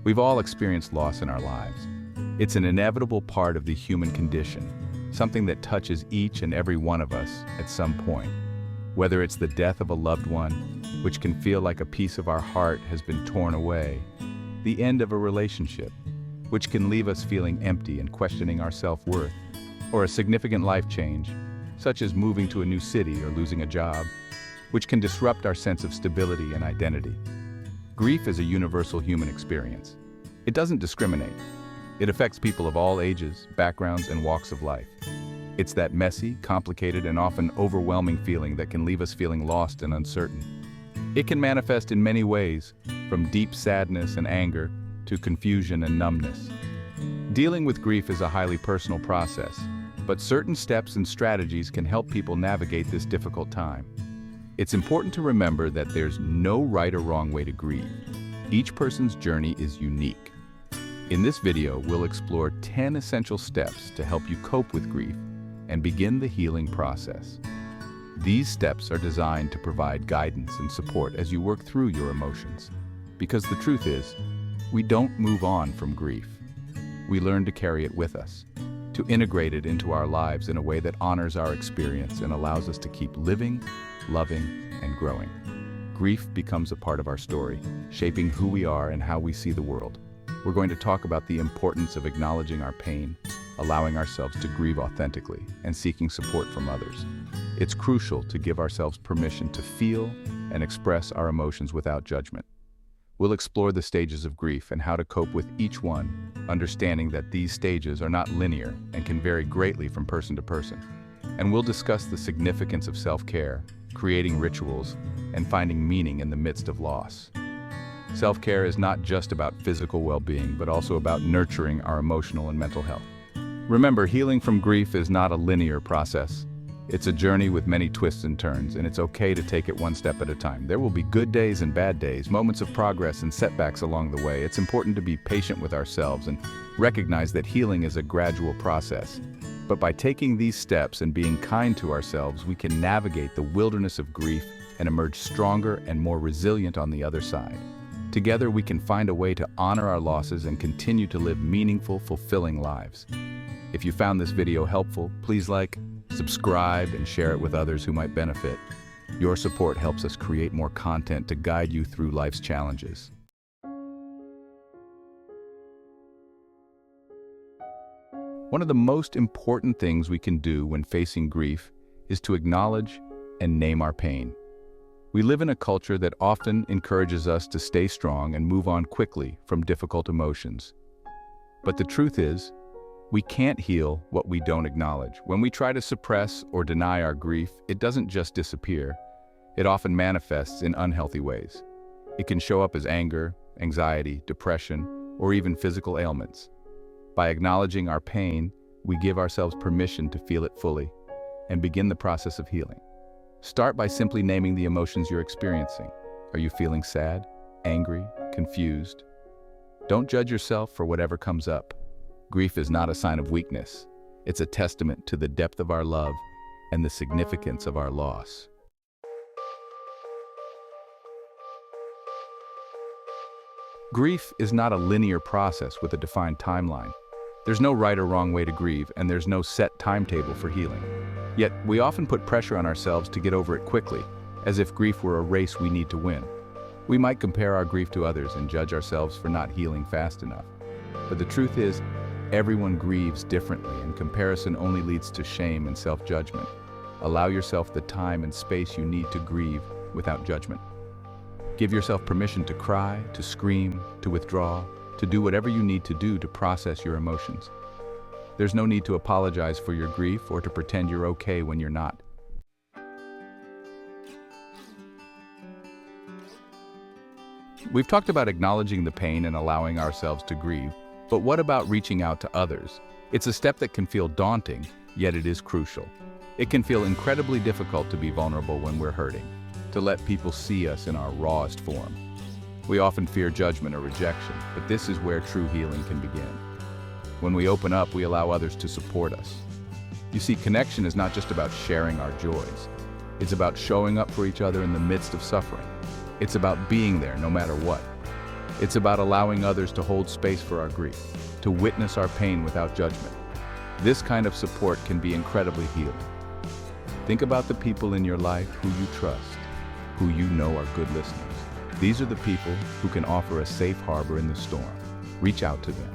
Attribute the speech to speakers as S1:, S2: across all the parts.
S1: We've all experienced loss in our lives. It's an inevitable part of the human condition, something that touches each and every one of us at some point. Whether it's the death of a loved one, which can feel like a piece of our heart has been torn away, the end of a relationship, which can leave us feeling empty and questioning our self-worth, or a significant life change, such as moving to a new city or losing a job, which can disrupt our sense of stability and identity. Grief is a universal human experience. It doesn't discriminate. It affects people of all ages, backgrounds, and walks of life. It's that messy, complicated, and often overwhelming feeling that can leave us feeling lost and uncertain. It can manifest in many ways, from deep sadness and anger to confusion and numbness. Dealing with grief is a highly personal process, but certain steps and strategies can help people navigate this difficult time. It's important to remember that there's no right or wrong way to grieve. Each person's journey is unique. In this video, we'll explore 10 essential steps to help you cope with grief and begin the healing process. These steps are designed to provide guidance and support as you work through your emotions. Because the truth is, we don't move on from grief. We learn to carry it with us, to integrate it into our lives in a way that honors our experience and allows us to keep living, loving, and growing. Grief becomes a part of our story, shaping who we are and how we see the world. We're going to talk about the importance of acknowledging our pain, allowing ourselves to grieve authentically, and seeking support from others. It's crucial to give ourselves permission to feel and express our emotions without judgment. We'll explore the stages of grief and how to cope with each one, understanding that these stages are not linear and can vary greatly from person to person. And we'll discuss the significance of self-care, creating rituals, and finding meaning in the midst of loss. Self-care is not just about physical well-being, but also about nurturing our emotional and mental health. Remember, healing from grief is not a linear process. It's a journey with many twists and turns, and it's okay to take it one step at a time. There will be good days and bad days, moments of progress and setbacks along the way. It's important to be patient with ourselves and recognize that healing is a gradual process. But by taking these steps and being kind to ourselves, we can navigate the wilderness of grief and emerge stronger and more resilient on the other side. Together, we can find a way to honor our losses and continue to live meaningful, fulfilling lives. If you found this video helpful, please like, subscribe, and share it with others who might benefit. Your support helps us create more content to guide you through life's challenges. One of the most important things we can do when facing grief is to acknowledge and name our pain. We live in a culture that often encourages us to stay strong and move on quickly from difficult emotions. But the truth is, we can't heal what we don't acknowledge. When we try to suppress or deny our grief, it doesn't just disappear. It often manifests in unhealthy ways. It can show up as anger, anxiety, depression, or even physical ailments. By acknowledging our pain, we give ourselves permission to feel it fully and begin the process of healing. Start by simply naming the emotions you're experiencing. Are you feeling sad, angry, confused? Don't judge yourself for whatever comes up. Grief is not a sign of weakness. It's a testament to the depth of our love and the significance of our loss. Grief is not a linear process with a defined timeline. There's no right or wrong way to grieve, and there's no set timetable for healing. Yet, we often put pressure on ourselves to get over it quickly, as if grief were a race we need to win. We might compare our grief to others and judge ourselves for not healing fast enough. But the truth is, everyone grieves differently, and comparison only leads to shame and self-judgment. Allow yourself the time and space you need to grieve without judgment. Give yourself permission to cry, to scream, to withdraw, to do whatever you need to do to process your emotions. There's no need to apologize for your grief or to pretend you're okay when you're not. We've talked about acknowledging the pain and allowing ourselves to grieve, but what about reaching out to others? It's a step that can feel daunting, yet it is crucial. It can feel incredibly difficult to be vulnerable when we're hurting, to let people see us in our rawest form. We often fear judgment or rejection, but this is where true healing can begin. When we open up, we allow others to support us. You see, connection is not just about sharing our joys. It's about showing up for each other in the midst of suffering. It's about being there no matter what. It's about allowing others to hold space for our grief, to witness our pain without judgment. This kind of support can be incredibly healing. Think about the people in your life who you trust, who you know are good listeners. These are the people who can offer a safe harbor in the storm. Reach out to them.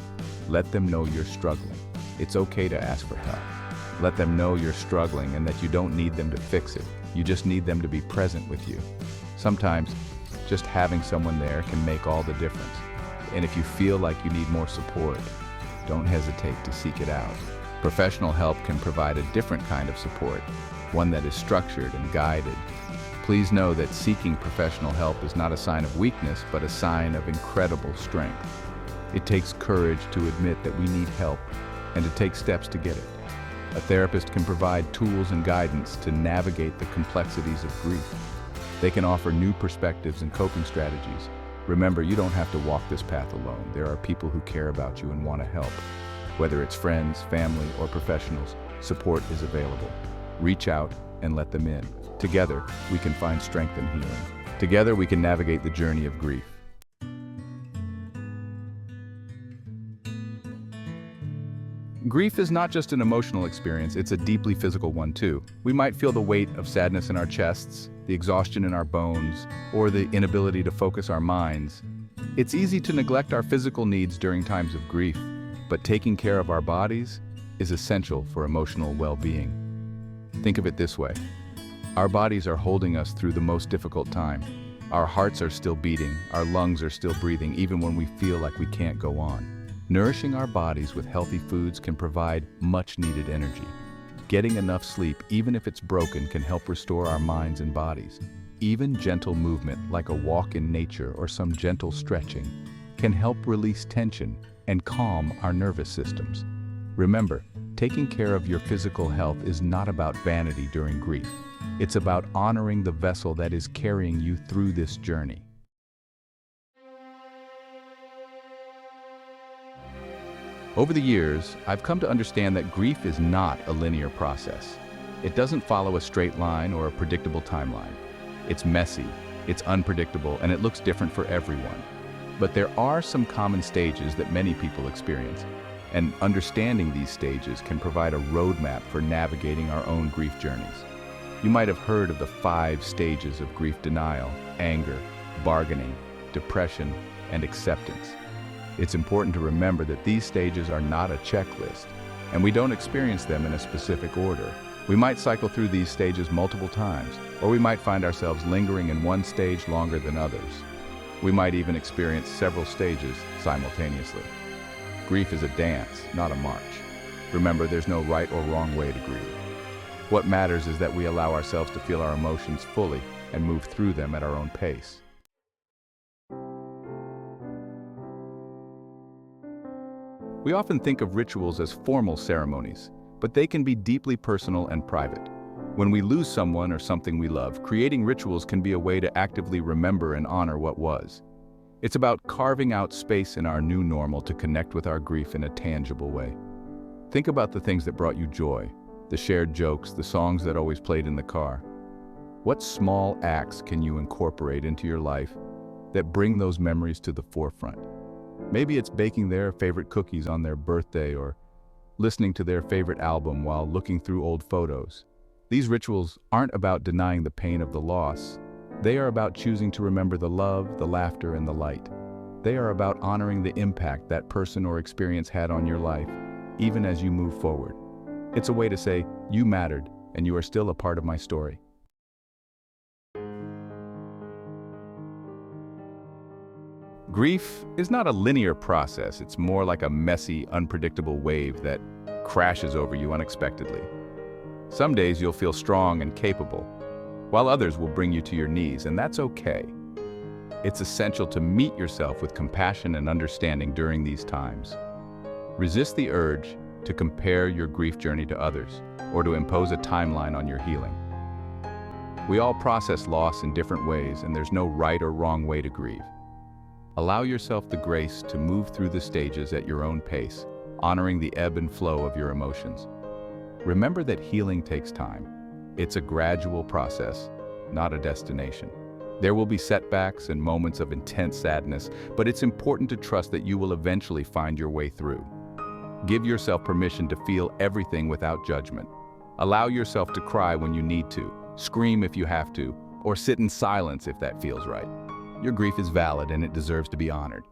S1: Let them know you're struggling. It's okay to ask for help. Let them know you're struggling and that you don't need them to fix it. You just need them to be present with you. Sometimes, just having someone there can make all the difference. And if you feel like you need more support, don't hesitate to seek it out. Professional help can provide a different kind of support, one that is structured and guided. Please know that seeking professional help is not a sign of weakness, but a sign of incredible strength. It takes courage to admit that we need help and to take steps to get it. A therapist can provide tools and guidance to navigate the complexities of grief. They can offer new perspectives and coping strategies. Remember, you don't have to walk this path alone. There are people who care about you and want to help. Whether it's friends, family, or professionals, support is available. Reach out and let them in. Together, we can find strength and healing. Together, we can navigate the journey of grief. Grief is not just an emotional experience, it's a deeply physical one too. We might feel the weight of sadness in our chests, the exhaustion in our bones, or the inability to focus our minds. It's easy to neglect our physical needs during times of grief, but taking care of our bodies is essential for emotional well-being. Think of it this way. Our bodies are holding us through the most difficult time. Our hearts are still beating, our lungs are still breathing, even when we feel like we can't go on. Nourishing our bodies with healthy foods can provide much-needed energy. Getting enough sleep, even if it's broken, can help restore our minds and bodies. Even gentle movement, like a walk in nature or some gentle stretching, can help release tension and calm our nervous systems. Remember, taking care of your physical health is not about vanity during grief. It's about honoring the vessel that is carrying you through this journey. Over the years, I've come to understand that grief is not a linear process. It doesn't follow a straight line or a predictable timeline. It's messy, it's unpredictable, and it looks different for everyone. But there are some common stages that many people experience, and understanding these stages can provide a roadmap for navigating our own grief journeys. You might have heard of the 5 stages of grief: denial, anger, bargaining, depression, and acceptance. It's important to remember that these stages are not a checklist, and we don't experience them in a specific order. We might cycle through these stages multiple times, or we might find ourselves lingering in one stage longer than others. We might even experience several stages simultaneously. Grief is a dance, not a march. Remember, there's no right or wrong way to grieve. What matters is that we allow ourselves to feel our emotions fully and move through them at our own pace. We often think of rituals as formal ceremonies, but they can be deeply personal and private. When we lose someone or something we love, creating rituals can be a way to actively remember and honor what was. It's about carving out space in our new normal to connect with our grief in a tangible way. Think about the things that brought you joy, the shared jokes, the songs that always played in the car. What small acts can you incorporate into your life that bring those memories to the forefront? Maybe it's baking their favorite cookies on their birthday or listening to their favorite album while looking through old photos. These rituals aren't about denying the pain of the loss. They are about choosing to remember the love, the laughter, and the light. They are about honoring the impact that person or experience had on your life, even as you move forward. It's a way to say, you mattered, and you are still a part of my story. Grief is not a linear process. It's more like a messy, unpredictable wave that crashes over you unexpectedly. Some days you'll feel strong and capable, while others will bring you to your knees, and that's okay. It's essential to meet yourself with compassion and understanding during these times. Resist the urge to compare your grief journey to others or to impose a timeline on your healing. We all process loss in different ways, and there's no right or wrong way to grieve. Allow yourself the grace to move through the stages at your own pace, honoring the ebb and flow of your emotions. Remember that healing takes time. It's a gradual process, not a destination. There will be setbacks and moments of intense sadness, but it's important to trust that you will eventually find your way through. Give yourself permission to feel everything without judgment. Allow yourself to cry when you need to, scream if you have to, or sit in silence if that feels right. Your grief is valid and it deserves to be honored.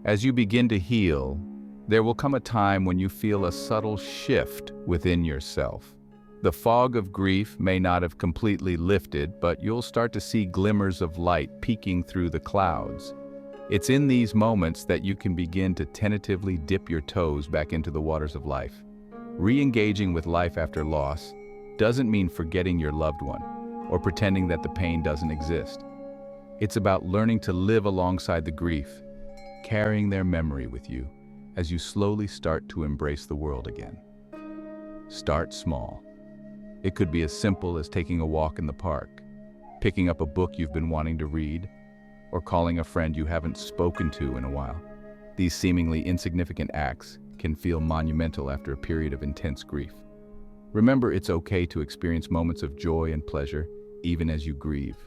S1: As you begin to heal, there will come a time when you feel a subtle shift within yourself. The fog of grief may not have completely lifted, but you'll start to see glimmers of light peeking through the clouds. It's in these moments that you can begin to tentatively dip your toes back into the waters of life. Re-engaging with life after loss doesn't mean forgetting your loved one or pretending that the pain doesn't exist. It's about learning to live alongside the grief, carrying their memory with you as you slowly start to embrace the world again. Start small. It could be as simple as taking a walk in the park, picking up a book you've been wanting to read, or calling a friend you haven't spoken to in a while. These seemingly insignificant acts can feel monumental after a period of intense grief. Remember, it's okay to experience moments of joy and pleasure, even as you grieve.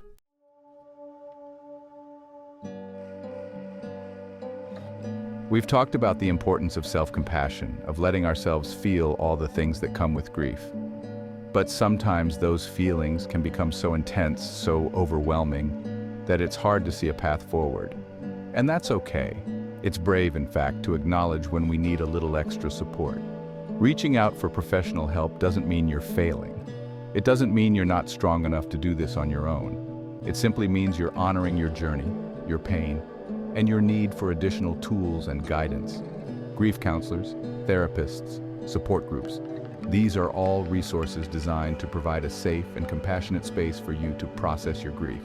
S1: We've talked about the importance of self-compassion, of letting ourselves feel all the things that come with grief. But sometimes those feelings can become so intense, so overwhelming, that it's hard to see a path forward. And that's okay. It's brave, in fact, to acknowledge when we need a little extra support. Reaching out for professional help doesn't mean you're failing. It doesn't mean you're not strong enough to do this on your own. It simply means you're honoring your journey, your pain, and your need for additional tools and guidance. Grief counselors, therapists, support groups. These are all resources designed to provide a safe and compassionate space for you to process your grief.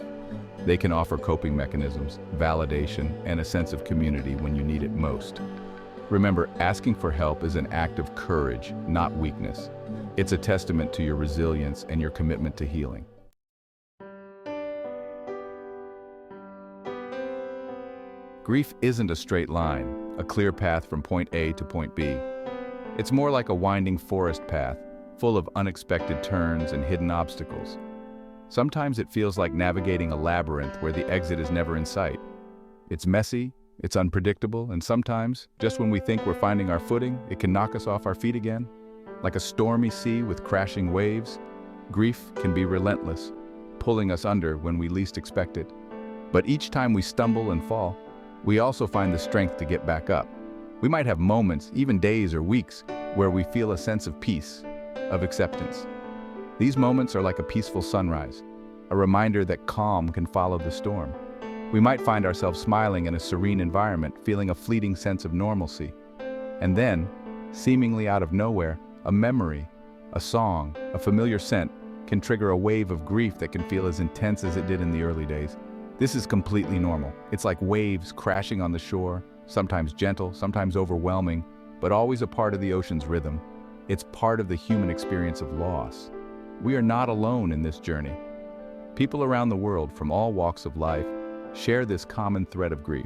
S1: They can offer coping mechanisms, validation, and a sense of community when you need it most. Remember, asking for help is an act of courage, not weakness. It's a testament to your resilience and your commitment to healing. Grief isn't a straight line, a clear path from point A to point B. It's more like a winding forest path, full of unexpected turns and hidden obstacles. Sometimes it feels like navigating a labyrinth where the exit is never in sight. It's messy, it's unpredictable, and sometimes, just when we think we're finding our footing, it can knock us off our feet again. Like a stormy sea with crashing waves, grief can be relentless, pulling us under when we least expect it. But each time we stumble and fall, we also find the strength to get back up. We might have moments, even days or weeks, where we feel a sense of peace, of acceptance. These moments are like a peaceful sunrise, a reminder that calm can follow the storm. We might find ourselves smiling in a serene environment, feeling a fleeting sense of normalcy. And then, seemingly out of nowhere, a memory, a song, a familiar scent can trigger a wave of grief that can feel as intense as it did in the early days. This is completely normal. It's like waves crashing on the shore, sometimes gentle, sometimes overwhelming, but always a part of the ocean's rhythm. It's part of the human experience of loss. We are not alone in this journey. People around the world from all walks of life share this common thread of grief.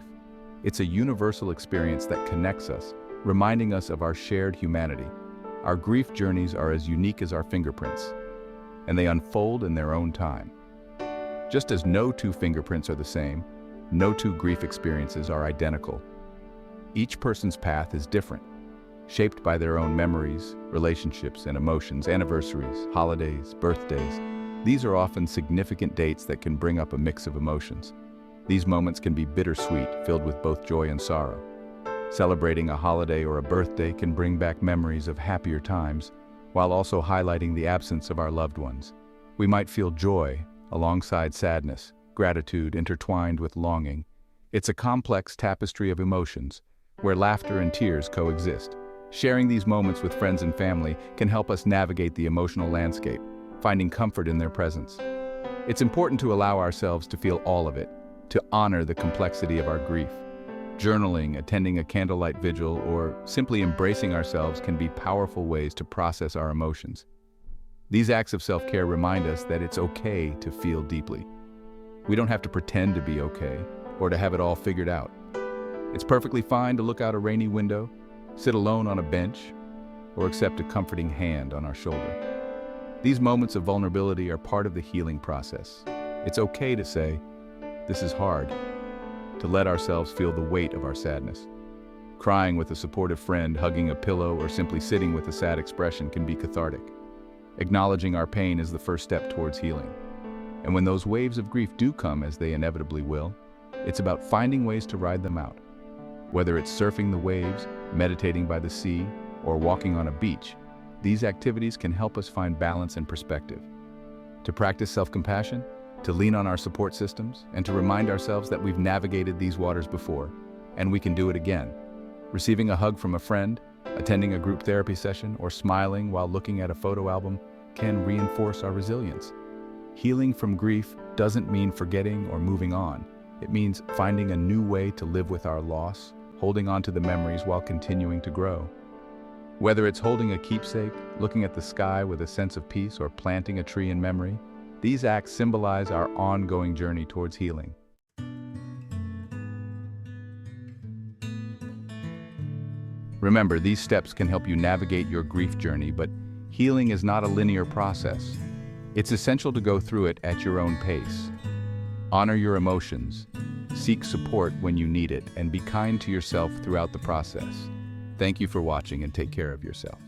S1: It's a universal experience that connects us, reminding us of our shared humanity. Our grief journeys are as unique as our fingerprints, and they unfold in their own time. Just as no two fingerprints are the same, no two grief experiences are identical. Each person's path is different, shaped by their own memories, relationships, and emotions, anniversaries, holidays, birthdays. These are often significant dates that can bring up a mix of emotions. These moments can be bittersweet, filled with both joy and sorrow. Celebrating a holiday or a birthday can bring back memories of happier times, while also highlighting the absence of our loved ones. We might feel joy alongside sadness, gratitude intertwined with longing. It's a complex tapestry of emotions, where laughter and tears coexist. Sharing these moments with friends and family can help us navigate the emotional landscape, finding comfort in their presence. It's important to allow ourselves to feel all of it, to honor the complexity of our grief. Journaling, attending a candlelight vigil, or simply embracing ourselves can be powerful ways to process our emotions. These acts of self-care remind us that it's okay to feel deeply. We don't have to pretend to be okay or to have it all figured out. It's perfectly fine to look out a rainy window, sit alone on a bench, or accept a comforting hand on our shoulder. These moments of vulnerability are part of the healing process. It's okay to say, "This is hard," to let ourselves feel the weight of our sadness. Crying with a supportive friend, hugging a pillow, or simply sitting with a sad expression can be cathartic. Acknowledging our pain is the first step towards healing. And when those waves of grief do come, as they inevitably will, it's about finding ways to ride them out. Whether it's surfing the waves, meditating by the sea, or walking on a beach, these activities can help us find balance and perspective. To practice self-compassion, to lean on our support systems, and to remind ourselves that we've navigated these waters before, and we can do it again. Receiving a hug from a friend, attending a group therapy session, or smiling while looking at a photo album can reinforce our resilience. Healing from grief doesn't mean forgetting or moving on. It means finding a new way to live with our loss, holding on to the memories while continuing to grow. Whether it's holding a keepsake, looking at the sky with a sense of peace, or planting a tree in memory, these acts symbolize our ongoing journey towards healing. Remember, these steps can help you navigate your grief journey, but healing is not a linear process. It's essential to go through it at your own pace. Honor your emotions, seek support when you need it, and be kind to yourself throughout the process. Thank you for watching, and take care of yourself.